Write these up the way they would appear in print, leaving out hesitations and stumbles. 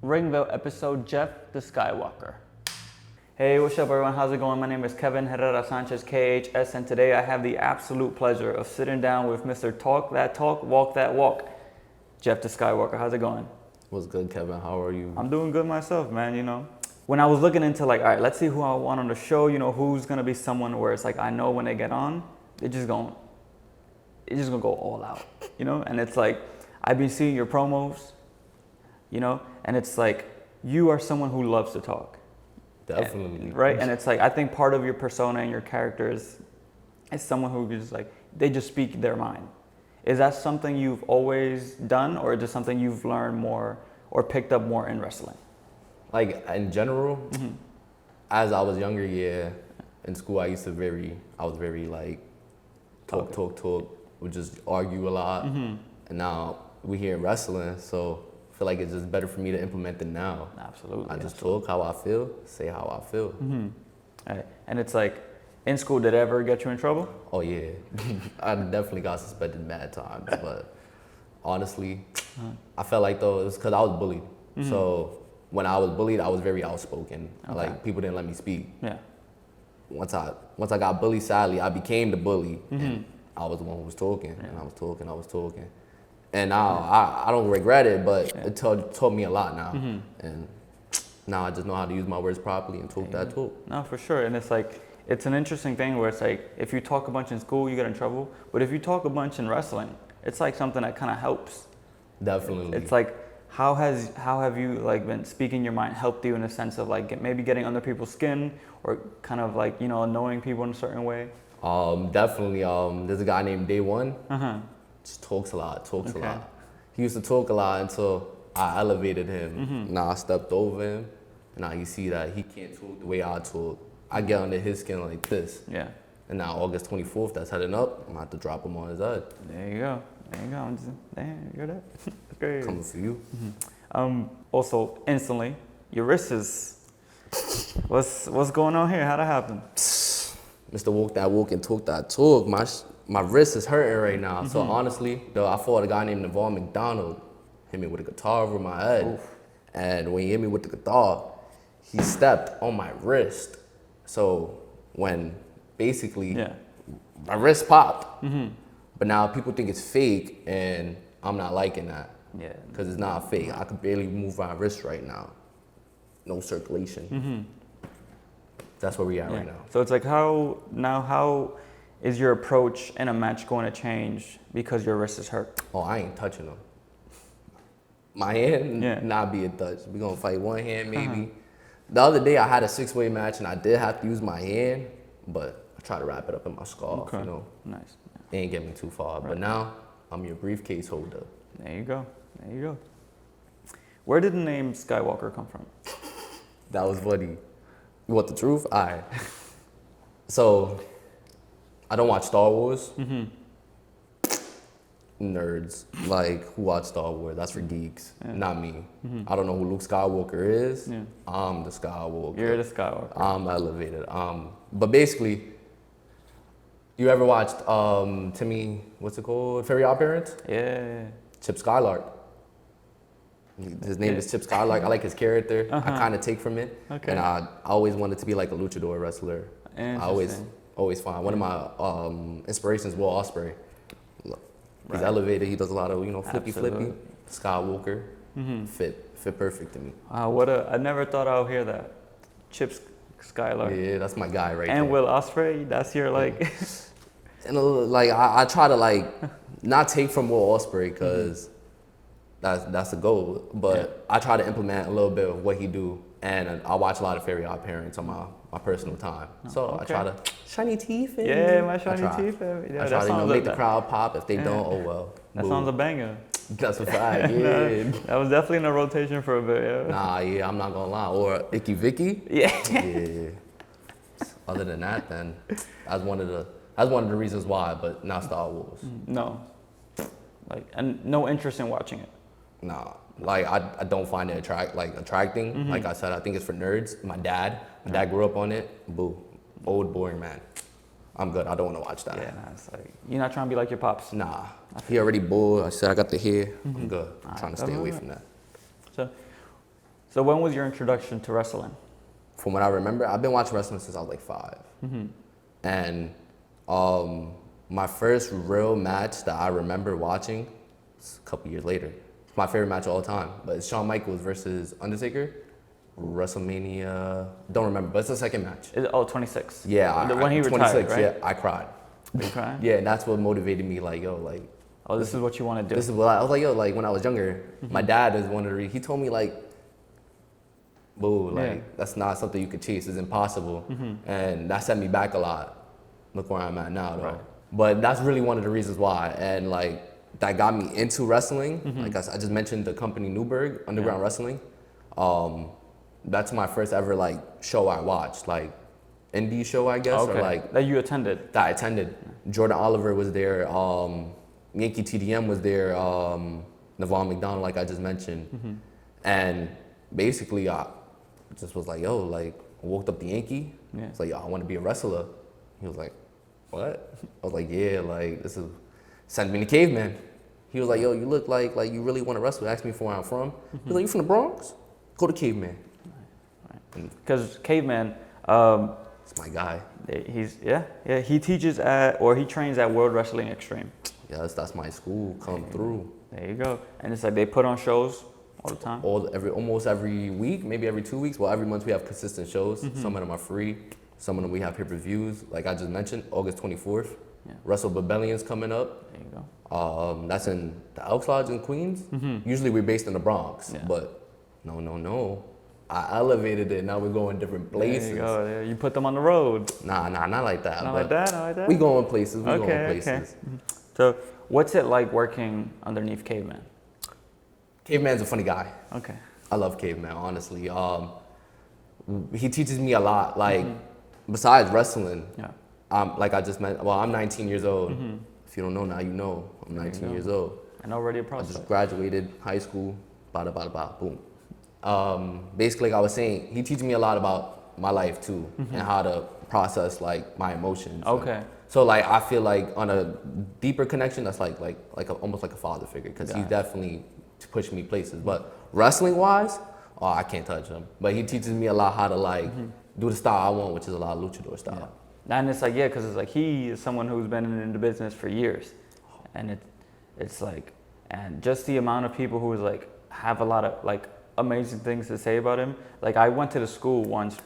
RingVille episode, Jeff the Skywalker. Hey, what's up everyone? How's it going? My name is Kevin Herrera Sanchez, KHS, and today I have the absolute pleasure of sitting down with Mr. Talk That Talk, Walk That Walk, Jeff the Skywalker. How's it going? What's good, Kevin? How are you? I'm doing good myself, man, you know. When I was looking into all right, let's see who I want on the show, who's gonna be someone where it's like, I know when they get on, they're just gonna go all out, And it's like, I've been seeing your promos, and it's like, you are someone who loves to talk. Definitely. Right? And it's like, I think part of your persona and your character is someone who just they just speak their mind. Is that something you've always done, or just something you've learned more or picked up more in wrestling? Like, in general, as I was younger, in school I was very like, talk, would just argue a lot. And now we here in wrestling, so I feel like it's just better for me to implement it now. Absolutely. I just talk how I feel, say how I feel. Right. And it's like, in school, did it ever get you in trouble? Oh yeah, I definitely got suspended mad times, but honestly, I felt like though it was because I was bullied. So when I was bullied, I was very outspoken. Okay. Like, people didn't let me speak. Yeah. Once I got bullied, sadly, I became the bully. And I was the one who was talking, and I was talking. And now I don't regret it, but it taught me a lot now. And now I just know how to use my words properly and talk that talk. No, for sure. And it's like, it's an interesting thing where it's like, if you talk a bunch in school, you get in trouble. But if you talk a bunch in wrestling, it's like something that kind of helps. Definitely. It's like, how have you been speaking your mind helped you in a sense of maybe getting under people's skin, or kind of annoying people in a certain way? Definitely. There's a guy named Day One. Just talks a lot. He used to talk a lot until I elevated him. Now I stepped over him. Now you see that he can't talk the way I talk. I get under his skin like this. Yeah. And now August 24th, that's heading up. I'm gonna have to drop him on his head. There you go. I'm just, damn, you're that. That's great. Coming for you. Also, instantly, your wrist is. What's going on here? How'd that happen? Mr. Walk That Walk and Talk That Talk. My wrist is hurting right now. So honestly, I fought a guy named Navarre McDonald. Hit me with a guitar over my head. Oof. And when he hit me with the guitar, he stepped on my wrist. So when basically my wrist popped. But now people think it's fake, and I'm not liking that. Yeah. Because it's not fake. I could barely move my wrist right now. No circulation. That's where we at right now. So it's like, how is your approach in a match going to change because your wrist is hurt? Oh, I ain't touching them. My hand not being touched. We're going to fight one hand maybe. The other day I had a 6-way match, and I did have to use my hand, but I tried to wrap it up in my scarf, Nice. They ain't get me too far. Right. But now, I'm your briefcase holder. There you go. Where did the name Skywalker come from? That was funny. You want the truth? All right. So, I don't watch Star Wars. Nerds, who watch Star Wars, that's for geeks, not me. I don't know who Luke Skywalker is. I'm the Skywalker. You're the Skywalker. I'm elevated. But basically, you ever watched Timmy, what's it called? Fairy Odd Parents? Yeah. Chip Skylark. His name is Chip Skylark. I like his character. I kind of take from it. Okay. And I always wanted to be like a luchador wrestler. I always find one of my inspirations, Will Ospreay. He's elevated. He does a lot of flippy. Skywalker fit perfect to me. I never thought I would hear that. Chip Skylark. Yeah, that's my guy right there. And Will Ospreay, that's your And I try to not take from Will Ospreay because that's the goal, but I try to implement a little bit of what he do, and I watch a lot of Fairy Odd Parents on my personal time. So I try to shiny teeth. My shiny teeth. I try to make the crowd pop. If they don't, oh well. That sounds a banger. That's a fact. Yeah. That was definitely in a rotation for a bit. Yeah. Nah, I'm not gonna lie. Or Icky Vicky. Yeah. Other than that, then that's one of the reasons why. But not Star Wars. No. And no interest in watching it. Nah. I don't find it attracting. Like I said, I think it's for nerds. My dad grew up on it. Boo. Old, boring man. I'm good. I don't want to watch that. Yeah, it's you're not trying to be like your pops. Nah. He already bored. I said I got the hair. I'm good. I'm trying to stay away from that. So, So when was your introduction to wrestling? From what I remember, I've been watching wrestling since I was like 5. And my first real match that I remember watching was a couple years later. It's my favorite match of all time, but it's Shawn Michaels versus Undertaker. WrestleMania, don't remember, but it's the second match. 26. Yeah, when he 26, retired, right? yeah, I cried. You crying? Yeah, and that's what motivated me, like, yo, like. Oh, this is what you want to do. This is what I was like, yo, like when I was younger, my dad is one of the, he told me like, boo, like that's not something you could chase, it's impossible. And that set me back a lot. Look where I'm at now though. Right. But that's really one of the reasons why. And like, that got me into wrestling. Like I just mentioned the company Newburgh, Underground Wrestling. That's my first ever like show I watched, like indie show, I guess. Okay. Or like that you attended. That I attended. Jordan Oliver was there. Yankee TDM was there. Navon McDonald, like I just mentioned. And basically, I just was like, yo, like I woke up the Yankee. It's like, yo, I want to be a wrestler. He was like, what? I was like, yeah, like this is sent me to Caveman. He was like, yo, you look like you really want to wrestle. Asked me for where I'm from. He was like, you from the Bronx? Go to Caveman. Because Caveman, it's my guy. He teaches he trains at World Wrestling Extreme. Yes, that's my school. Come through. There you go. And it's like they put on shows all the time. Almost every week, maybe every 2 weeks. Well, every month we have consistent shows. Some of them are free. Some of them we have pay-per-views. Like I just mentioned, August 24th. Wrestle Babellion's coming up. There you go. That's in the Elks Lodge in Queens. Usually we're based in the Bronx, but no. I elevated it. Now we're going different places. There you go. Yeah, you put them on the road. Nah, not like that. Not like that. We going places. Okay. So, what's it like working underneath Caveman? Caveman's a funny guy. Okay. I love Caveman, honestly. He teaches me a lot. Like, besides wrestling, like I just mentioned, well, I'm 19 years old. If you don't know now, you know. I'm 19 years old. And already a prospect. I just graduated high school. Boom. Basically, like I was saying, he teaches me a lot about my life too, and how to process like my emotions. Okay. So like I feel like on a deeper connection, that's almost like a father figure, because he's definitely pushed me places. But wrestling wise, I can't touch him. But he teaches me a lot how to like do the style I want, which is a lot of luchador style. And it's like, because it's like he is someone who's been in the business for years, and it's like, and just the amount of people who is like have a lot of like amazing things to say about him. Like I went to the school once,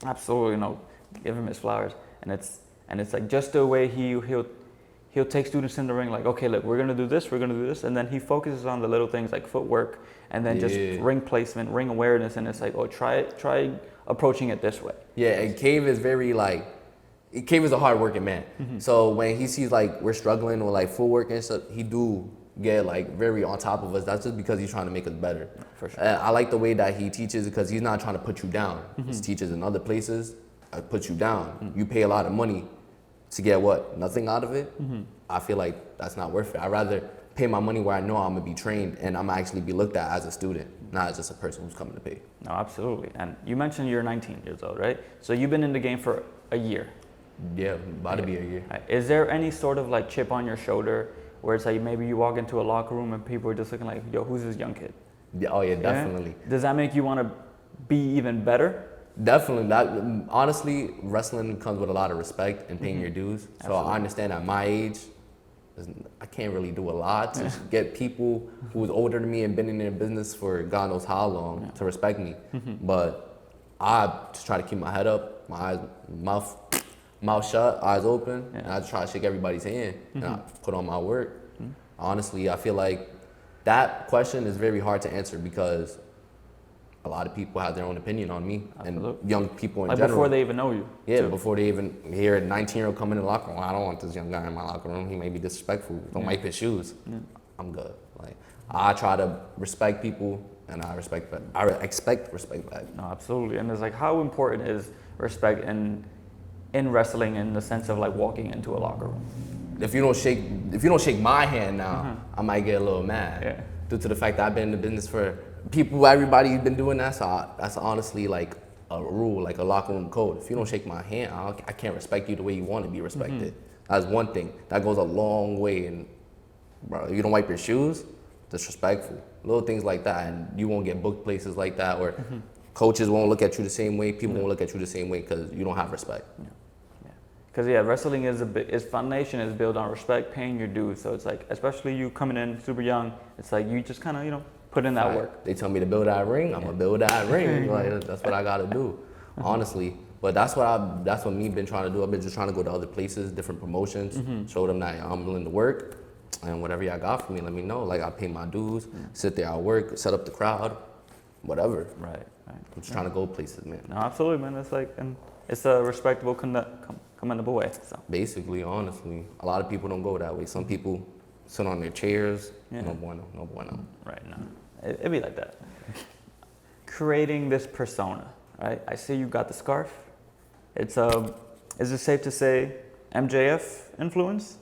absolutely, give him his flowers, and it's like just the way he'll take students in the ring, like, okay, look, we're gonna do this, and then he focuses on the little things like footwork, and then just ring placement, ring awareness, and it's like, oh, try approaching it this way. Yeah, and Cave is Cave is a hard-working man. So when he sees like we're struggling with like footwork and stuff, he do get like very on top of us. That's just because he's trying to make us better. For sure. I like the way that he teaches, because he's not trying to put you down. He teaches in other places, put you down. You pay a lot of money to get what? Nothing out of it. I feel like that's not worth it. I'd rather pay my money where I know I'm gonna be trained and I'm actually be looked at as a student, not as just a person who's coming to pay. No, absolutely. And you mentioned you're 19 years old, right? So you've been in the game for a year. Yeah, about to be a year. Is there any sort of like chip on your shoulder where it's like maybe you walk into a locker room and people are just looking like, yo, who's this young kid? Yeah, oh yeah, definitely. Does that make you want to be even better? Definitely. Honestly, wrestling comes with a lot of respect and paying your dues. So I understand at my age, I can't really do a lot to get people who is older than me and been in their business for God knows how long to respect me. But I just try to keep my head up, my eyes, mouth shut, eyes open, and I just try to shake everybody's hand and I put on my work. Honestly, I feel like that question is very hard to answer, because a lot of people have their own opinion on me. Absolutely. And young people in general. Before they even know you. Yeah, before they even hear a 19-year-old come in the locker room. I don't want this young guy in my locker room. He may be disrespectful. Don't wipe his shoes. I'm good. Like, I try to respect people, and I expect respect back. No, absolutely. And it's like, how important is respect in wrestling, in the sense of like walking into a locker room? If you don't shake my hand now, I might get a little mad. Due to the fact that I've been in the business for everybody's been doing that. So that's honestly like a rule, like a locker room code. If you don't shake my hand, I can't respect you the way you want to be respected. That's one thing. That goes a long way. And bro, if you don't wipe your shoes, disrespectful. Little things like that, and you won't get booked places like that, or coaches won't look at you the same way. People won't look at you the same way because you don't have respect. Because wrestling is its foundation is built on respect, paying your dues. So it's like, especially you coming in super young, it's like you just kind of put in that work. They tell me to build that ring, I'm gonna build that ring. Like that's what I gotta do, honestly. But that's what me been trying to do. I've been just trying to go to other places, different promotions, show them that I'm willing to work, and whatever y'all got for me, let me know. Like I pay my dues, sit there, I work, set up the crowd, whatever. Right. I'm just trying to go places, man. No, absolutely, man. It's like, and it's a respectable, commendable way. So basically, honestly, a lot of people don't go that way. Some people sit on their chairs. No bueno, no bueno. Right. No, it'd be like that. Creating this persona, right? I see you got the scarf. It's is it safe to say MJF influence?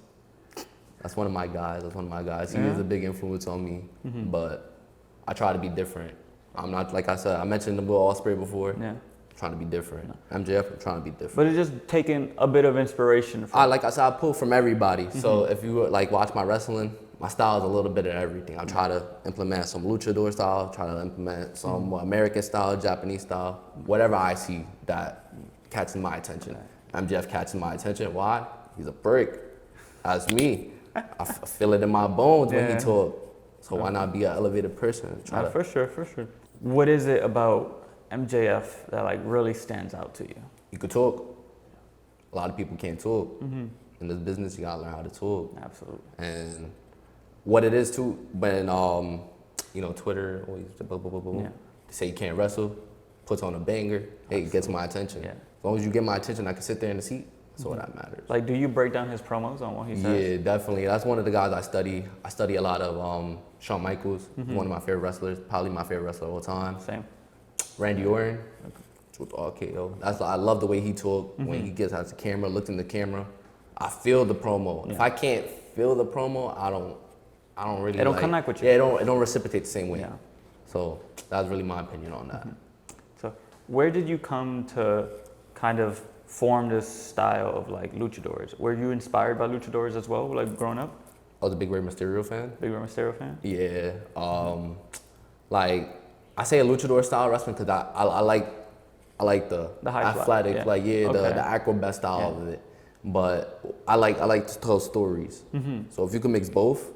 That's one of my guys. He is a big influence on me, but I try to be different. I'm not, like I said, I mentioned the Will Ospreay before. Yeah. Trying to be different. No. MJF, I'm trying to be different. But it's just taking a bit of inspiration from... Like I said, I pull from everybody. So if you watch my wrestling, my style is a little bit of everything. I try to implement some luchador style, try to implement some American style, Japanese style, whatever I see that catches my attention. MJF catches my attention. Why? He's a brick. That's me. I feel it in my bones when he talk. So why not be an elevated person? For sure. What is it about MJF that really stands out to you? You could talk. A lot of people can't talk. In this business, you gotta learn how to talk. Absolutely. And what it is too, when Twitter always they say you can't wrestle, puts on a banger. Hey, it gets my attention. As long as you get my attention, I can sit there in the seat. That's all that matters. Like, do you break down his promos on what he says? Yeah, definitely. That's one of the guys I study. I study a lot of Shawn Michaels, one of my favorite wrestlers, probably my favorite wrestler of all time. Same. Randy Orton, with RKO. I love the way he talk. When he gets out the camera, looks in the camera, I feel the promo. If I can't feel the promo, I don't really. It don't connect with you. Yeah, it don't reciprocate the same way. Yeah. So that's really my opinion on that. So where did you come to kind of form this style of luchadors? Were you inspired by luchadors as well, growing up? I was a big Rey Mysterio fan. Big Rey Mysterio fan? Yeah. I say a luchador style wrestling because I like the athletic, the acrobat style of it. But I like to tell stories. So if you can mix both,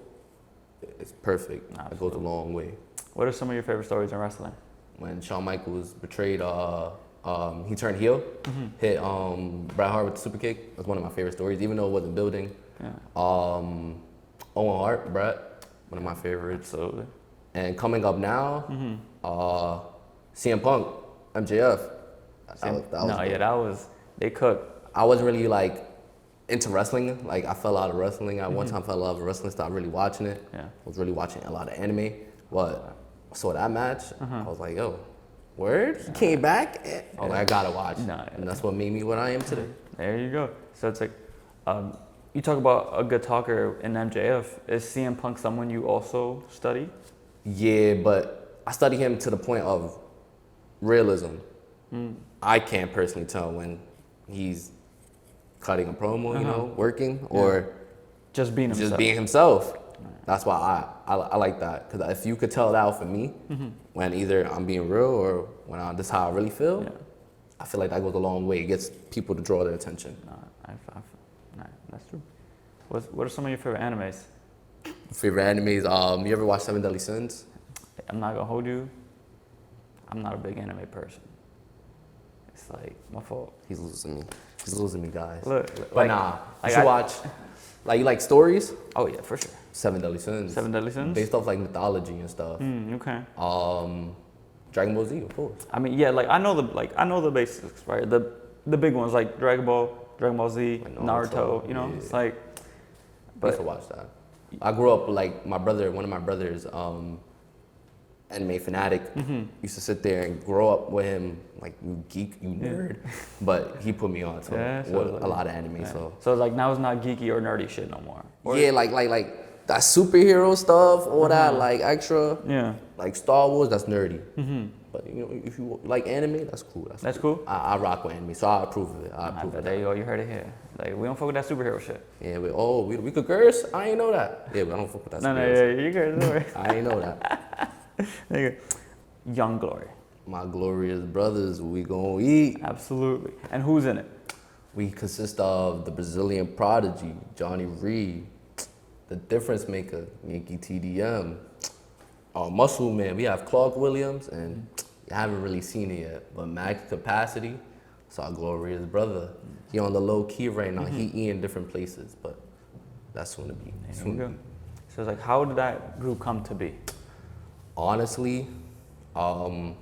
it's perfect. It goes a long way. What are some of your favorite stories in wrestling? When Shawn Michaels betrayed, he turned heel, hit Bret Hart with the super kick. That's one of my favorite stories, even though it wasn't building. Owen Hart, Bret, one of my favorites. Absolutely. And coming up now, CM Punk, MJF. They cooked. I wasn't really into wrestling. I fell out of wrestling. At one time, fell out of wrestling, stopped really watching it. I was really watching a lot of anime. But I saw that match. I was like, yo, word? He came back? I was like, I gotta watch. And that's what made me what I am today. There you go. So it's you talk about a good talker in MJF. Is CM Punk someone you also study? Yeah, but I study him to the point of realism. I can't personally tell when he's cutting a promo, working, or just being himself. That's why I like that. Because if you could tell that out for me, when either I'm being real or when this is how I really feel, I feel like that goes a long way. It gets people to draw their attention. That's true. What are some of your favorite animes? Favorite animes? You ever watch 7 Deadly Sins? I'm not gonna hold you. I'm not a big anime person. It's my fault. He's losing me, guys. Look, you should watch. You like stories? Oh yeah, for sure. 7 Deadly Sins. 7 Deadly Sins? Based off mythology and stuff. Okay. Dragon Ball Z, of course. I mean, I know the basics, right? The big ones Dragon Ball Z, Naruto. It's But I used to watch that. I grew up one of my brothers, anime fanatic. Used to sit there and grow up with him, you geek, you nerd. But he put me on to a lot of anime. So now it's not geeky or nerdy shit no more. That superhero stuff, all that extra. Yeah. Star Wars, that's nerdy. But you know, if you like anime, that's cool. That's cool? I rock with anime, so I approve of it. I approve of There that. you go. You heard it here. Like, we don't fuck with that superhero shit. Yeah, we could curse. I ain't know that. Yeah, but I don't fuck with that. No, superhero yeah, you guys know it. I ain't know that. Nigga, Young Glory. My glorious brothers, we gonna eat. Absolutely. And who's in it? We consist of the Brazilian prodigy, Johnny Reed, the difference maker, Yankee TDM, our muscle man. We have Clark Williams, and you haven't really seen it yet, but Max Capacity, it's our glorious brother. He on the low key right now. He eating different places, but that's soon to be. Soon to be. So it's like, how did that group come to be? Honestly, they're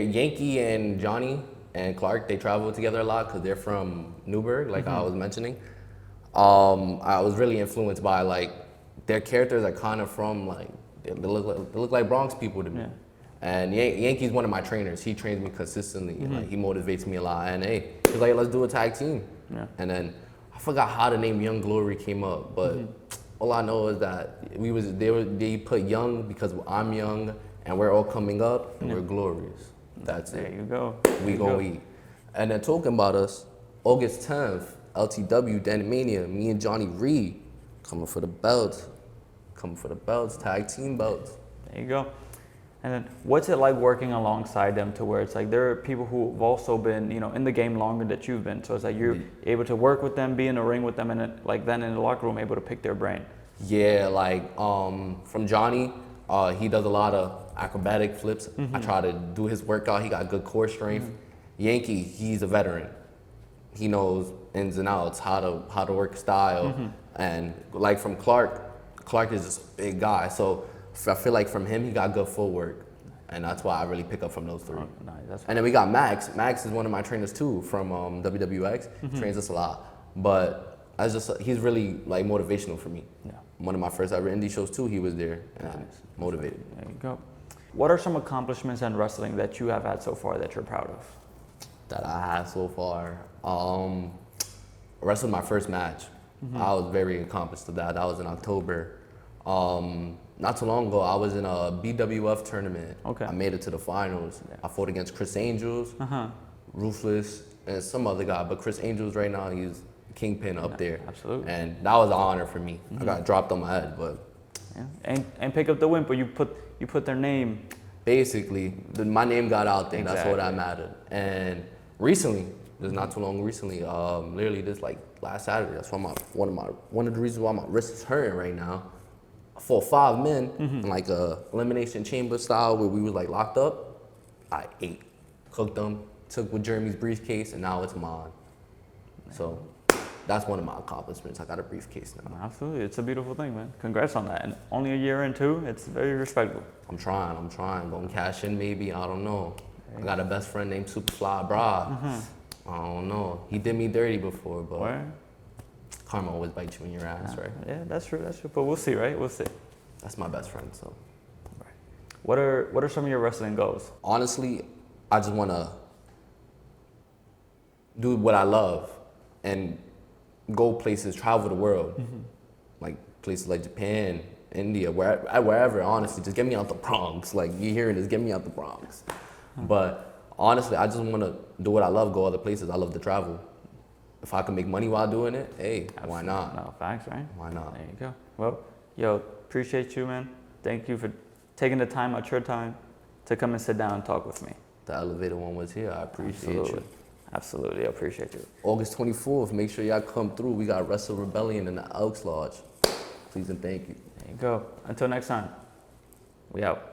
Yankee and Johnny and Clark, they travel together a lot because they're from Newburgh, like I was mentioning. I was really influenced by like their characters are kind of from like they look like Bronx people to me. Yeah. And Yankee's one of my trainers. He trains me consistently. Like he motivates me a lot. And hey, he's like, let's do a tag team. Yeah. And then I forgot how the name Young Glory came up, but all I know is that they put young because I'm young and we're all coming up and we're glorious. That's it. There you go. We gonna eat. And then talking about us, August 10th, LTW, Danimania, me and Johnny Reed, coming for the belts. Coming for the belts, tag team belts. There you go. And then what's it like working alongside them to where it's like there are people who've also been, you know, in the game longer than you've been. So it's like you're able to work with them, be in the ring with them, and then, like then in the locker room able to pick their brain. Yeah, like from Johnny, he does a lot of acrobatic flips. I try to do his workout. He got good core strength. Yankee, he's a veteran. He knows ins and outs, how to work style. And like from Clark is just a big guy. So I feel like from him, he got good footwork. And that's why I really pick up from those three. Oh, nice. And then we got Max. Max is one of my trainers too from WWX. Trains us a lot. But he's really like motivational for me. Yeah. One of my first ever indie shows too, he was there and motivated. There you go. What are some accomplishments in wrestling that you have had so far that you're proud of? That I had so far. I wrestled my first match. I was very accomplished with that. That was in October. Not too long ago, I was in a BWF tournament. Okay. I made it to the finals. I fought against Chris Angels, Ruthless, and some other guy. But Chris Angels right now, he's kingpin up there. Absolutely. And that was an honor for me. I got dropped on my head, but and pick up the win, but you put their name. basically, my name got out there. Exactly. That's all that mattered. And recently, just not too long recently, literally this like last Saturday. That's why one of the reasons why my wrist is hurting right now. I fought 5 men in like a elimination chamber style where we was like locked up. I ate, cooked them, took with Jeremy's briefcase, and now it's mine. So that's one of my accomplishments. I got a briefcase now. Absolutely, it's a beautiful thing, man. Congrats on that. And only a year in too, it's very respectable. I'm trying. Gonna cash in maybe, I don't know. I got a best friend named Superfly Bra. I don't know. He did me dirty before, but Where? karma always bites you in your ass, right? Yeah, that's true. But we'll see, right? We'll see. That's my best friend, so. What are some of your wrestling goals? Honestly, I just wanna do what I love and go places, travel the world. Like places like Japan, India, wherever, honestly. Just get me out the Bronx. Like, you hearing this, get me out the Bronx. But honestly, I just wanna do what I love, go other places. I love to travel. If I can make money while doing it, hey, why not? No, facts, right? Why not? There you go. Well, yo, appreciate you, man. Thank you for taking the time out your time to come and sit down and talk with me. The elevator one was here. I appreciate you. Absolutely, I appreciate you. August 24th, make sure y'all come through. We got Wrestle Rebellion in the Elks Lodge. Please and thank you. There you go. Until next time, we out.